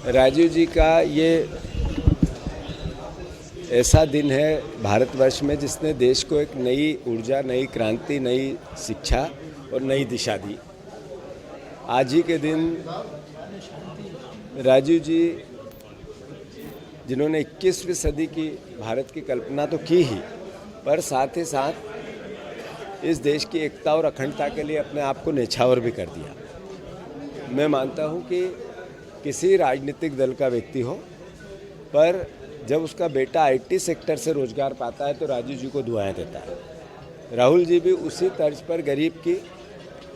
राजीव जी का ये ऐसा दिन है भारतवर्ष में जिसने देश को एक नई ऊर्जा, नई क्रांति, नई शिक्षा और नई दिशा दी। आज ही के दिन राजीव जी, जिन्होंने 21वीं सदी की भारत की कल्पना तो की ही, पर साथ ही साथ इस देश की एकता और अखंडता के लिए अपने आप को न्यौछावर भी कर दिया। मैं मानता हूँ कि किसी राजनीतिक दल का व्यक्ति हो, पर जब उसका बेटा आईटी सेक्टर से रोजगार पाता है तो राजीव जी को दुआएं देता है। राहुल जी भी उसी तर्ज पर गरीब की,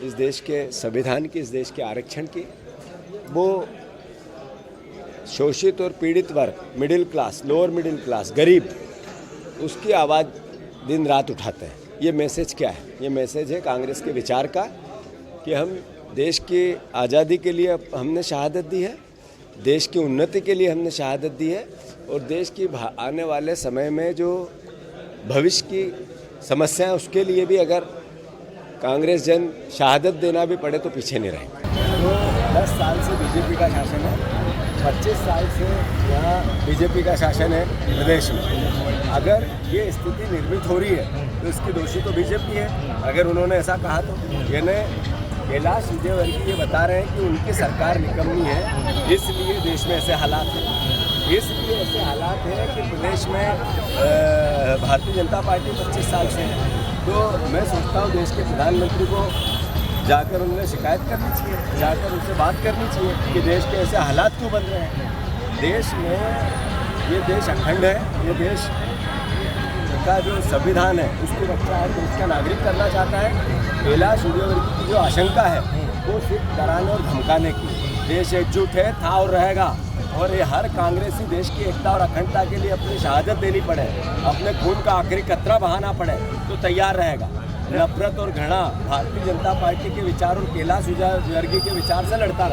इस देश के संविधान की, इस देश के आरक्षण की, वो शोषित और पीड़ित वर्ग, middle class, lower middle class, गरीब, उसकी आवाज़ दिन रात उठाते हैं। ये मैसेज क्या है? ये मैसेज है कांग्रेस के विचार का कि हम देश की आज़ादी के लिए हमने शहादत दी है, देश की उन्नति के लिए हमने शहादत दी है, और देश की आने वाले समय में जो भविष्य की समस्याएं, उसके लिए भी अगर कांग्रेस जन शहादत देना भी पड़े तो पीछे नहीं रहेंगे। तो 10 साल से बीजेपी का शासन है, 25 साल से यहाँ बीजेपी का शासन है प्रदेश में। अगर ये स्थिति निर्मित हो रही है तो इसकी दोषी तो बीजेपी है। अगर उन्होंने ऐसा कहा तो कैलाश विजयवर्गीय ये बता रहे हैं कि उनकी सरकार निकम्मी है, इसलिए देश में ऐसे हालात हैं। इसलिए ऐसे हालात हैं कि प्रदेश में भारतीय जनता पार्टी 25 साल से है। तो मैं सोचता हूँ देश के प्रधानमंत्री को जाकर उन्हें शिकायत करनी चाहिए, जाकर उनसे बात करनी चाहिए कि देश के ऐसे हालात क्यों बन रहे हैं। देश में, ये देश अखंड है, ये देश का जो संविधान है उसकी रक्षा हर देश का नागरिक करना चाहता है। कैलाश विजयवर्गीय की जो आशंका है वो सिर्फ डराने और धमकाने की। देश एकजुट है, था और रहेगा, और ये हर कांग्रेसी देश की एकता और अखंडता के लिए अपनी शहादत देनी पड़े, अपने खून का आखिरी कतरा बहाना पड़े तो तैयार रहेगा। नफरत और घृणा भारतीय जनता पार्टी के विचार और कैलाश विजयवर्गीय के विचार से लड़ता रहे।